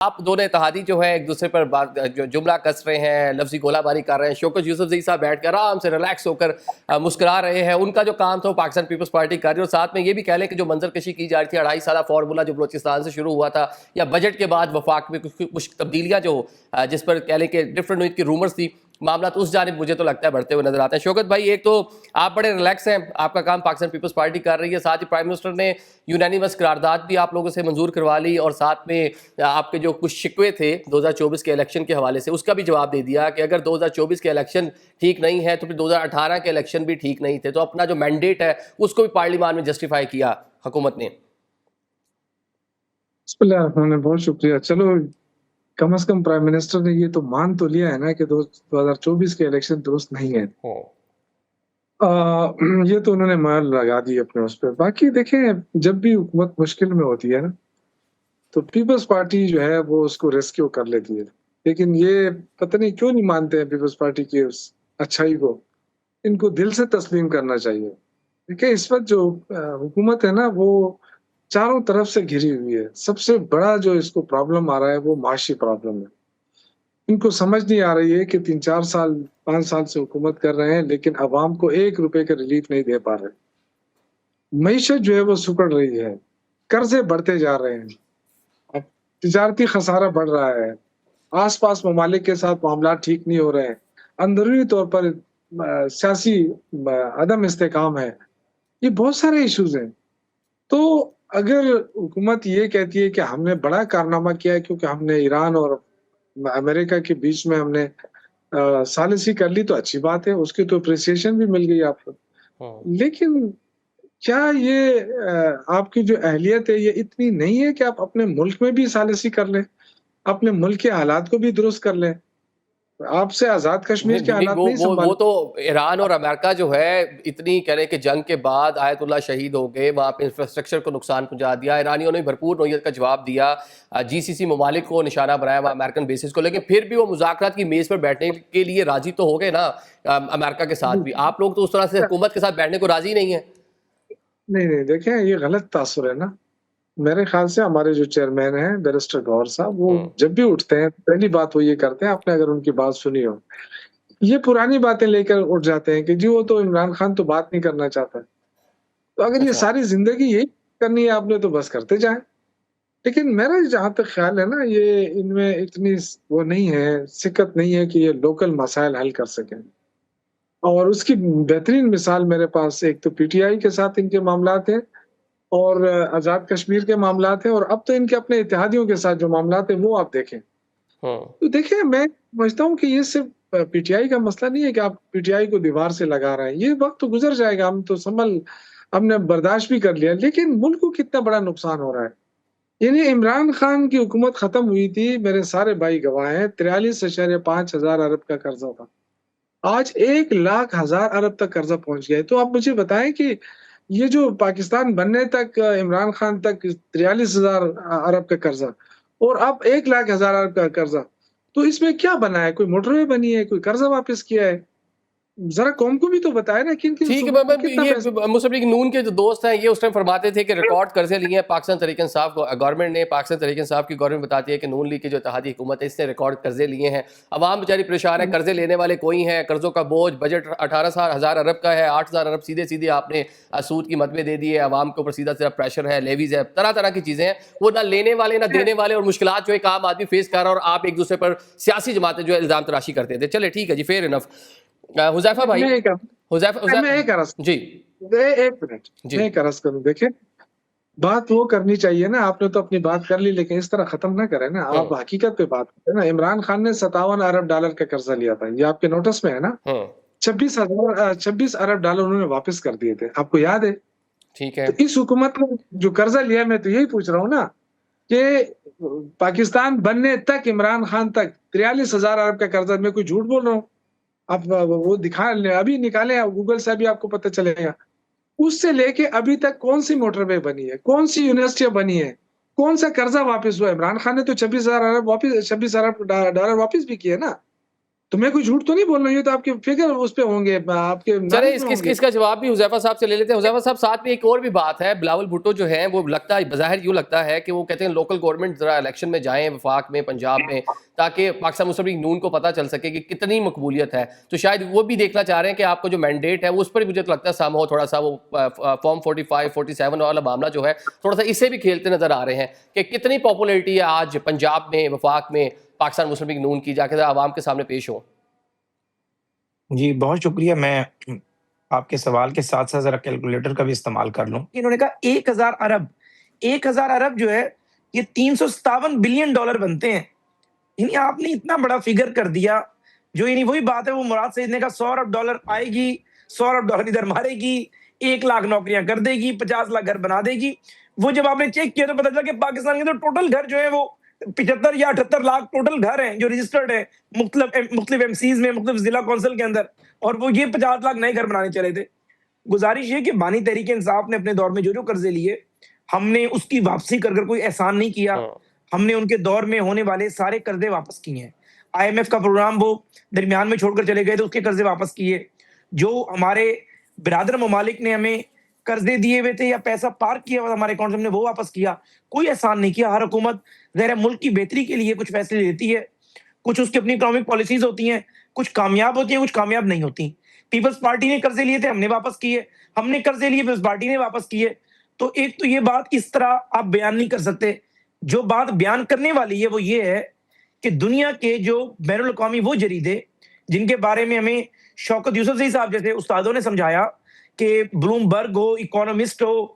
آپ دونوں اتحادی جو ہے ایک دوسرے پر جملہ کس رہے ہیں، لفظی گولہ باری کر رہے ہیں. شوکت یوسفزئی صاحب بیٹھ کر آرام سے ریلیکس ہو کر مسکرا رہے ہیں. ان کا جو کام تھا وہ پاکستان پیپلز پارٹی کر رہی ہے. اور ساتھ میں یہ بھی کہہ لیں کہ جو منظر کشی کی جا رہی تھی 2.5 سالہ فارمولہ جو بلوچستان سے شروع ہوا تھا، یا بجٹ کے بعد وفاق میں کچھ تبدیلیاں جو جس پر کہہ لیں کہ ڈفرنٹ نوعیت کی رومرز تھی، معاملات اس جانب مجھے تو لگتا ہے بڑھتے ہوئے نظر آتے ہیں. شوکت بھائی، ایک تو آپ بڑے ریلیکس ہیں، آپ کا کام پاکستان پیپلز پارٹی کر رہی ہے، ساتھ ہی پرائم منسٹر نے یونینیمس قرارداد بھی آپ لوگوں سے منظور کروا لی، اور ساتھ میں آپ کے جو کچھ شکوے تھے 2024 کے الیکشن کے حوالے سے اس کا بھی جواب دے دیا کہ اگر 2024 کے الیکشن ٹھیک نہیں ہے تو پھر 2018 کے الیکشن بھی ٹھیک نہیں تھے. تو اپنا جو مینڈیٹ ہے اس کو بھی پارلیمان میں جسٹیفائی کیا حکومت نے. بسم اللہ الرحمن الرحیم، بہت شکریہ. چلو کم از کم پرائم منسٹر نے یہ تو مان تو لیا ہے نا کہ 2024 کے الیکشن درست نہیں ہے. یہ تو انہوں نے مال لگا دی اپنے اس پہ. باقی دیکھیں، جب بھی حکومت مشکل میں ہوتی ہے نا تو پیپلز پارٹی جو ہے وہ اس کو ریسکیو کر لیتی ہے. لیکن یہ پتہ نہیں کیوں نہیں مانتے ہیں پیپلز پارٹی کی اس اچھائی کو. ان کو دل سے تسلیم کرنا چاہیے. دیکھیں، اس وقت جو حکومت ہے نا وہ چاروں طرف سے گھری ہوئی ہے. سب سے بڑا جو اس کو پرابلم آ رہا ہے وہ معاشی پرابلم ہے. ان کو سمجھ نہیں آ رہی ہے کہ 3-4 سال 5 سال سے حکومت کر رہے ہیں لیکن عوام کو 1 روپے کا ریلیف نہیں دے پا رہے. معیشت جو ہے وہ سکڑ رہی ہے، قرضے بڑھتے جا رہے ہیں، اب تجارتی خسارہ بڑھ رہا ہے، آس پاس ممالک کے ساتھ معاملات ٹھیک نہیں ہو رہے ہیں، اندرونی طور پر سیاسی عدم استحکام ہے. یہ بہت سارے ایشوز ہیں. تو اگر حکومت یہ کہتی ہے کہ ہم نے بڑا کارنامہ کیا ہے کیونکہ ہم نے ایران اور امریکہ کے بیچ میں ہم نے ثالثی کر لی، تو اچھی بات ہے، اس کی تو اپریسیشن بھی مل گئی آپ کو. لیکن کیا یہ آپ کی جو اہلیت ہے یہ اتنی نہیں ہے کہ آپ اپنے ملک میں بھی ثالثی کر لیں، اپنے ملک کے حالات کو بھی درست کر لیں؟ آپ سے آزاد کشمیر کے حالات نہیں وہ سنبھال. تو ایران اور امریکہ جو ہے اتنی کہہ رہے کہ جنگ کے بعد آیت اللہ شہید ہو گئے، وہاں پہ انفراسٹرکچر کو نقصان پہنچا دیا. ایرانیوں نے بھرپور نوعیت کا جواب دیا، جی سی سی ممالک کو نشانہ بنایا وہاں امریکن بیسز کو. لیکن پھر بھی وہ مذاکرات کی میز پر بیٹھنے کے لیے راضی تو ہو گئے نا امریکہ کے ساتھ بھی. آپ لوگ تو اس طرح سے حکومت کے ساتھ بیٹھنے کو راضی نہیں ہیں. نہیں، دیکھیں یہ غلط تاثر ہے نا. میرے خیال سے ہمارے جو چیئرمین ہیں بیرسٹر گور صاحب، وہ جب بھی اٹھتے ہیں پہلی بات وہ یہ کرتے ہیں، آپ نے اگر ان کی بات سنی ہو، یہ پرانی باتیں لے کر اٹھ جاتے ہیں کہ جی وہ تو عمران خان تو بات نہیں کرنا چاہتا. تو اگر یہ ساری زندگی یہی کرنی ہے آپ نے تو بس کرتے جائیں. لیکن میرا جہاں تک خیال ہے نا، یہ ان میں اتنی وہ نہیں ہے، سکت نہیں ہے کہ یہ لوکل مسائل حل کر سکیں. اور اس کی بہترین مثال میرے پاس ایک تو پی ٹی آئی کے ساتھ ان کے معاملات ہیں، اور آزاد کشمیر کے معاملات ہیں، اور اب تو ان کے اپنے اتحادیوں کے ساتھ جو معاملات ہیں وہ آپ دیکھیں. تو دیکھیں، میں سمجھتا ہوں کہ یہ صرف پی ٹی آئی کا مسئلہ نہیں ہے کہ آپ پی ٹی آئی کو دیوار سے لگا رہے ہیں. یہ وقت تو گزر جائے گا، ہم نے برداشت بھی کر لیا. لیکن ملک کو کتنا بڑا نقصان ہو رہا ہے. یعنی عمران خان کی حکومت ختم ہوئی تھی، میرے سارے بھائی گواہ ہیں، 43.5 ہزار ارب کا قرضہ تھا. آج 1,00,000 ارب تک قرضہ پہنچ گیا ہے. تو آپ مجھے بتائیں کہ یہ جو پاکستان بننے تک عمران خان تک 43,000 ارب کا قرضہ اور اب 1,00,000 ارب کا قرضہ، تو اس میں کیا بنا ہے؟ کوئی موٹر وے بنی ہے؟ کوئی قرضہ واپس کیا ہے؟ ذرا قوم کو بھی تو بتائے نا کن ٹھیک ہے. یہ مسلم لیگ نون کے جو دوست ہیں یہ اس ٹائم فرماتے تھے کہ ریکارڈ قرضے لیے ہیں پاکستان تحریک انصاف گورنمنٹ نے. پاکستان تحریک انصاف کی گورنمنٹ بتاتی ہے کہ نون لیگ کی جو اتحادی حکومت ہے اس نے ریکارڈ قرضے لیے ہیں. عوام بیچاری پریشان ہے، قرضے لینے والے کوئی ہیں، قرضوں کا بوجھ، بجٹ 18,000 ارب کا ہے، 8,000 ارب سیدھے آپ نے سود کی مدمے دے دیے، عوام کے اوپر سیدھا پریشر ہے، لیویز ہے، طرح کی چیزیں ہیں. وہ نہ لینے والے نہ دینے والے، اور مشکلات جو ایک عام آدمی فیس کر رہا ہے، اور آپ ایک دوسرے پر سیاسی جماعتیں جو الزام تراشی کرتے تھے. چلے ٹھیک ہے جی، فیئر انف. حذیفہ بھائی، میں ایک عرض جی ایک منٹ میں ایک عرض کروں. دیکھیں، بات وہ کرنی چاہیے نا، آپ نے تو اپنی بات کر لی لیکن اس طرح ختم نہ کریں نا. آپ حقیقت پہ بات کریں نا. عمران خان نے 57 ارب ڈالر کا قرضہ لیا تھا، یہ آپ کے نوٹس میں ہے نا. 26 ارب ڈالر انہوں نے واپس کر دیے تھے، آپ کو یاد ہے؟ ٹھیک ہے. تو اس حکومت نے جو قرضہ لیا، میں تو یہی پوچھ رہا ہوں نا کہ پاکستان بننے تک عمران خان تک 43,000 ارب کا قرضہ، میں کوئی جھوٹ بول رہا ہوں؟ آپ وہ دکھا لیں، ابھی نکالیں گوگل سے، ابھی آپ کو پتہ چلے گا. اس سے لے کے ابھی تک کون سی موٹر وے بنی ہے، کون سی یونیورسٹیاں بنی ہے، کون سا قرضہ واپس ہوا؟ عمران خان نے تو 26 ارب ڈالر واپس بھی کیے نا. تو میں کوئی جھوٹ تو نہیں بول رہا ہوں، یہ تو آپ کے فگر اس پہ ہوں گے، آپ کے چلے اس کا جواب بھی حذیفہ صاحب سے لے لیتے ہیں. حذیفہ صاحب ساتھ میں ایک اور بھی بات ہے، بلاول بھٹو جو ہیں وہ لگتا ہے بظاہر یوں لگتا ہے کہ وہ کہتے ہیں لوکل گورنمنٹ ذرا الیکشن میں جائیں وفاق میں، پنجاب میں، تاکہ پاکستان مسلم لیگ نون کو پتہ چل سکے کہ کتنی مقبولیت ہے. تو شاید وہ بھی دیکھنا چاہ رہے ہیں کہ آپ کو جو مینڈیٹ ہے وہ اس پر مجھے تو لگتا ہے سام ہو تھوڑا سا وہ فارم 45 47 والا معاملہ جو ہے تھوڑا سا اسے بھی کھیلتے نظر آ رہے ہیں کہ کتنی پاپولیرٹی ہے آج پنجاب میں وفاق میں پاکستان مسلم لیگ نون کی، جا کے عوام کے سامنے پیش ہو. جی بہت شکریہ. میں آپ کے سوال کے ساتھ ساتھ ذرا کیلکولیٹر کا بھی استعمال کر لوں. انہوں نے کہا 1000 ارب جو ہے یہ $357 بلین بنتے ہیں. یعنی آپ نے اتنا بڑا فگر کر دیا جو یعنی وہی بات ہے، وہ مراد سعید نے کہا $100 ارب آئے گی، $100 ارب ادھر مارے گی، 1 لاکھ نوکریاں کر دے گی، 50 لاکھ گھر بنا دے گی. وہ جب آپ نے چیک کیا تو پتا چلا کہ پاکستان کے اندر ٹوٹل گھر جو ہے وہ 75 یا 78 لاکھ ٹوٹل گھر ہیں جو رجسٹرڈ ہیں مختلف ایم سیز میں، مختلف ضلع کونسل کے اندر، اور وہ یہ 50 لاکھ نئے گھر بنانے چلے تھے. گزارش یہ کہ بانی تحریک انصاف نے اپنے دور میں جو قرضے لیے ہم نے اس کی واپسی کر کوئی احسان نہیں کیا. ہم نے ان کے دور میں ہونے والے سارے قرضے واپس کیے ہیں. آئی ایم ایف کا پروگرام وہ درمیان میں چھوڑ کر چلے گئے تو اس کے قرضے واپس کیے. جو ہمارے برادر ممالک نے ہمیں قرضے دیے ہوئے تھے یا پیسہ پارک کیا ہوا ہمارے اکاؤنٹ میں وہ واپس کیا. کوئی احسان نہیں کیا. ہر حکومت ظاہر ملک کی بہتری کے لیے کچھ فیصلے لیتی ہے، کچھ اس کی اپنی اکنامک پالیسیز ہوتی ہیں، کچھ کامیاب ہوتی ہیں، کچھ کامیاب نہیں ہوتی. پیپلز پارٹی نے قرضے لیے تھے، ہم نے واپس کیے. ہم نے قرضے لیے، پیپلز پارٹی نے واپس کیے. تو ایک تو یہ بات اس طرح آپ بیان نہیں کر سکتے. جو بات بیان کرنے والی ہے وہ یہ ہے کہ دنیا کے جو بین الاقوامی وہ جریدے جن کے بارے میں ہمیں شوکت یوسفزئی صاحب جیسے استادوں نے سمجھایا کہ بلوم برگ ہو، اکونومسٹ ہو،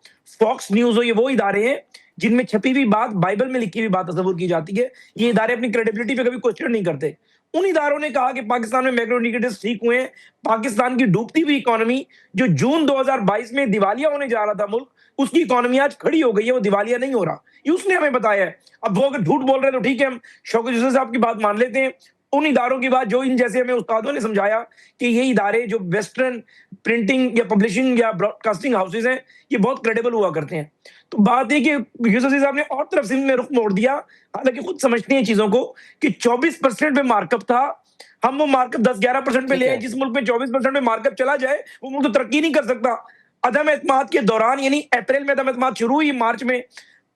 فاکس نیوز ہو، یہ وہ ادارے ہیں جن میں چھپی ہوئی بات، بائبل میں لکھی ہوئی بات تصور کی جاتی ہے. یہ ادارے اپنی کریڈیبلٹی پہ کبھی کوشچن نہیں کرتے. ان اداروں نے کہا کہ پاکستان میں میکرو انڈیکیٹرز ٹھیک ہوئے ہیں. پاکستان کی ڈوبتی ہوئی اکانومی جو جون 2022 میں دیوالیہ ہونے جا رہا تھا ملک، اس کی اکانومی آج کھڑی ہو گئی ہے، وہ دیوالیہ نہیں ہو رہا. یہ اس نے ہمیں بتایا ہے. اب وہ اگر جھوٹ بول رہے ہیں تو ٹھیک ہے، ہم شوکت یوسف صاحب کی بات مان لیتے ہیں. ان اداروں کی بات جو ان جیسے ہمیں استادوں نے سمجھایا کہ یہ ادارے جو ویسٹرن پرنٹنگ یا پبلشنگ یا براڈ کاسٹنگ ہاؤسز ہیں یہ بہت کریڈیبل ہوا کرتے ہیں. تو بات یہ کہ یوسف صاحب نے اور طرف سے میں رخ موڑ دیا، حالانکہ خود سمجھتے ہیں چیزوں کو کہ 24% پہ مارک اپ تھا. ہم وہ مارک اپ 10-11% پہ لے آئے. جس ملک میں 24% پہ مارک اپ چلا جائے وہ ملک تو ترقی نہیں کر سکتا. عدم اعتماد کے دوران یعنی اپریل میں عدم اعتماد شروع ہوئی، مارچ میں،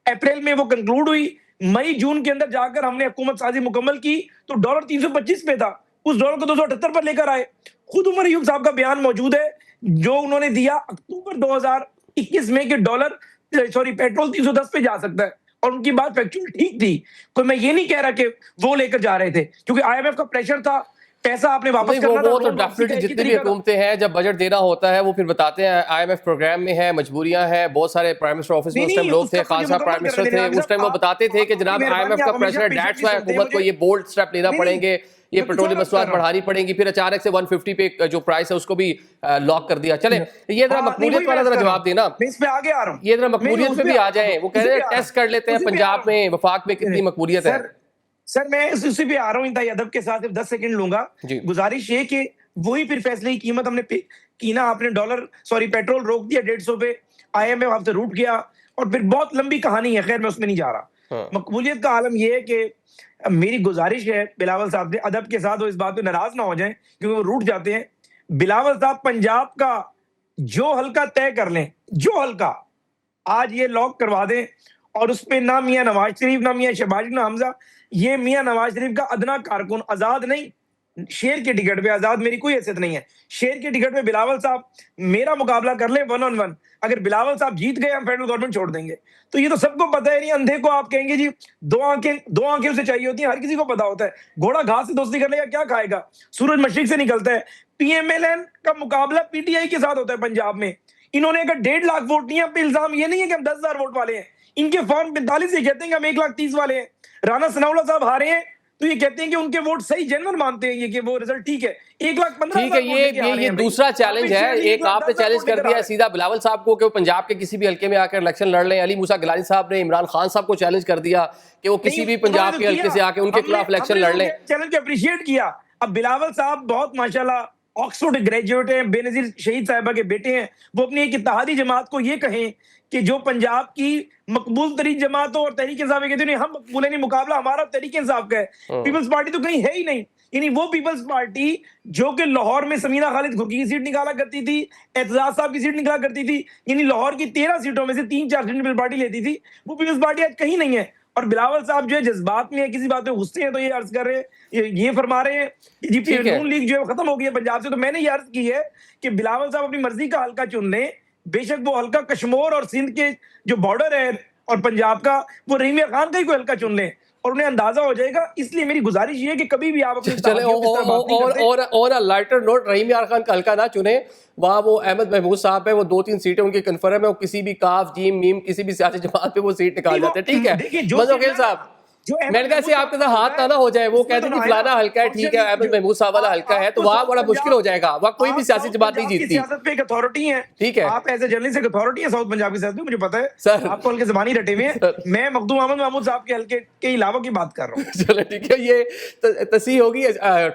اپریل میں وہ کنکلوڈ ہوئی، مئی جون کے اندر جا کر ہم نے حکومت سازی مکمل کی تو ڈالر 325 پہ تھا. اس ڈالر کو 278 پر لے کر آئے. خود عمر ایوب صاحب کا بیان موجود ہے جو انہوں نے دیا اکتوبر 2021 میں کہ پیٹرول 310 پہ جا سکتا ہے، اور ان کی بات فیکچوئل ٹھیک تھی. کوئی میں یہ نہیں کہہ رہا کہ وہ لے کر جا رہے تھے، کیونکہ آئی ایم ایف کا پریشر تھا، پیسہ آپ نے واپس کرنا تھا. وہ تو ڈیفینیٹلی جتنی بھی حکومتیں ہیں جب بجٹ دینا ہوتا ہے وہ پھر بتاتے ہیں آئی ایم ایف پروگرام میں ہے، مجبوریاں ہیں. بہت سارے پرائم منسٹر آفس میں اس ٹائم لوگ تھے، خان صاحب پرائم منسٹر تھے اس ٹائم، وہ بتاتے تھے کہ جناب آئی ایم ایف کا پریشر ہے، دیٹس وائی حکومت کو یہ بولڈ اسٹیپ لینا پڑیں گے، یہ پیٹرولیم مصنوعات بڑھانی پڑیں گی. پھر اچانک سے 150 پہ جو پرائس ہے اس کو بھی لاک کر دیا. چلے یہ ذرا مقبولیت والا ذرا جواب دینا، یہ ذرا مقبولیت پہ بھی آ جائیں. وہ کہہ رہے ہیں ٹیسٹ کر لیتے ہیں پنجاب میں وفاق میں کتنی مقبولیت ہے. سر میں اسی پہ آ رہا ہوں، انتہائی ادب کے ساتھ 10 سیکنڈ لوں گا. گزارش یہ کہ وہی پھر فیصلے کی قیمت ہم نے کی نا. آپ نے پیٹرول روک دیا 150 پہ، آئی ایم ایف آپ سے روٹ گیا، اور پھر بہت لمبی کہانی ہے، خیر میں اس میں نہیں جا رہا. مقبولیت کا عالم یہ ہے کہ میری گزارش ہے بلاول صاحب سے ادب کے ساتھ، وہ اس بات پہ ناراض نہ ہو جائیں کیونکہ وہ روٹ جاتے ہیں. بلاول صاحب پنجاب کا جو حلقہ طے کر لیں، جو حلقہ آج یہ لاک کروا دیں، اور اس پہ نہ میاں نواز شریف، نہ میاں شہباز، نہ حمزہ، یہ میاں نواز شریف کا ادنا کارکن، آزاد نہیں، شیر کے ٹکٹ پہ، آزاد میری کوئی حیثیت نہیں ہے، شیر کے ٹکٹ پہ بلاول صاحب میرا مقابلہ کر لیں 1 on 1. اگر بلاول صاحب جیت گئے ہم فیڈرل گورنمنٹ چھوڑ دیں گے. تو یہ تو سب کو پتہ ہے. نہیں اندھے کو آپ کہیں گے جی دو آنکھیں اسے چاہیے ہوتی ہیں، ہر کسی کو پتا ہوتا ہے. گھوڑا گھاس سے دوستی کر لے گا کیا کھائے گا؟ سورج مشرق سے نکلتا ہے. پی ایم ایل این کا مقابلہ پی ٹی آئی کے ساتھ ہوتا ہے پنجاب میں. انہوں نے اگر 1.5 لاکھ ووٹ نہیں ہے، پہ الزام یہ نہیں ہے کہ ہم 10,000 ووٹ والے ہیں. ان کے فارم 45 یہ کہتے ہیں کہ ہم 1,30,000 والے ہیں. رانا ثناء اللہ صاحب ہارے ہیں تو یہ کہتے ہیں کہ ان کے ووٹ صحیح جنرل مانتے ہیں، یہ کہ وہ رزلٹ ٹھیک ہے. 1,15,000 ٹھیک ہے. یہ دوسرا چیلنج ہے. ایک آپ نے چیلنج کر دیا سیدھا بلاول صاحب کو کہ وہ پنجاب کے کسی بھی حلقے میں آ کر الیکشن لڑ لیں. علی موسیٰ گیلانی صاحب نے عمران خان صاحب کو چیلنج کر دیا کہ وہ کسی بھی پنجاب کے حلقے سے آ کے ان کے خلاف الیکشن لڑ لیں. چیلنج اپریشیٹ کیا. اب بلاول صاحب بہت ماشاءاللہ آکسفورڈ گریجویٹ ہیں، بے نظیر شہید صاحبہ کے بیٹے ہیں. وہ اپنی ایک اتحادی جماعت کو یہ کہیں کہ جو پنجاب کی مقبول ترین جماعت ہو اور تحریک انصاف کہتے ہیں ہم مقبول نہیں، مقابلہ ہمارا تحریک انصاف کا ہے. پیپلز پارٹی تو کہیں ہے ہی نہیں. یعنی وہ پیپلز پارٹی جو کہ لاہور میں سمینہ خالد گرکی کی سیٹ نکالا کرتی تھی، اعتزاز صاحب کی سیٹ نکالا کرتی تھی، یعنی لاہور کی 13 سیٹوں میں سے 3-4 سیٹیں پیپلز پارٹی لیتی تھی، وہ پیپلز پارٹی آج کہیں نہیں ہے. اور بلاول صاحب جو ہے جذبات میں کسی بات پہ غصے ہیں تو یہ عرض کر رہے ہیں، یہ فرما رہے ہیں کہ جی نون لیگ جو ہے ختم ہو گئی ہے پنجاب سے. تو میں نے یہ عرض کی ہے کہ بلاول صاحب اپنی مرضی کا حلقہ چن لیں. بے شک وہ حلقہ کشمور اور سندھ کے جو بارڈر ہے اور پنجاب کا، وہ رحیم خان کا ہی کوئی حلقہ چن لیں اور انہیں اندازہ ہو جائے گا. اس لیے میری گزارش یہ ہے کہ کبھی بھی آپ اپنی اور لائٹر نوٹ رحیم یار خان کا حلقہ نہ چنیں. وہاں وہ احمد محمود صاحب ہے، وہ 2-3 سیٹیں ان کی کنفرم ہے، وہ کسی بھی کاف جیم میم کسی بھی سیاسی جماعت پہ وہ سیٹ نکال جاتے ہیں. ٹھیک ہے منظور خیل صاحب، میں نے کہا ایسے آپ کے ساتھ ہاتھ نہ ہو جائے. وہ کہتے ہیں کہ فلانا حلقہ ہے، ٹھیک ہے احمد محمود صاحب والا حلقہ ہے، تو وہاں بڑا مشکل ہو جائے گا. وہاں کوئی بھی سیاسی جماعت نہیں جیتتی. سیاست پہ ایک اتھارٹی ہے، ٹھیک ہے آپ ایز اے جرنلسٹ ایک اتھارٹی ہے ساؤتھ پنجاب کی سیاست میں، مجھے پتا ہے سر آپ کو ہلکے زبانی رٹے ہوئے ہیں. میں مخدوم احمد محمود صاحب کے حلقے کے علاوہ کی بات کر رہا ہوں. چلو ٹھیک ہے، یہ تصحیح ہوگی.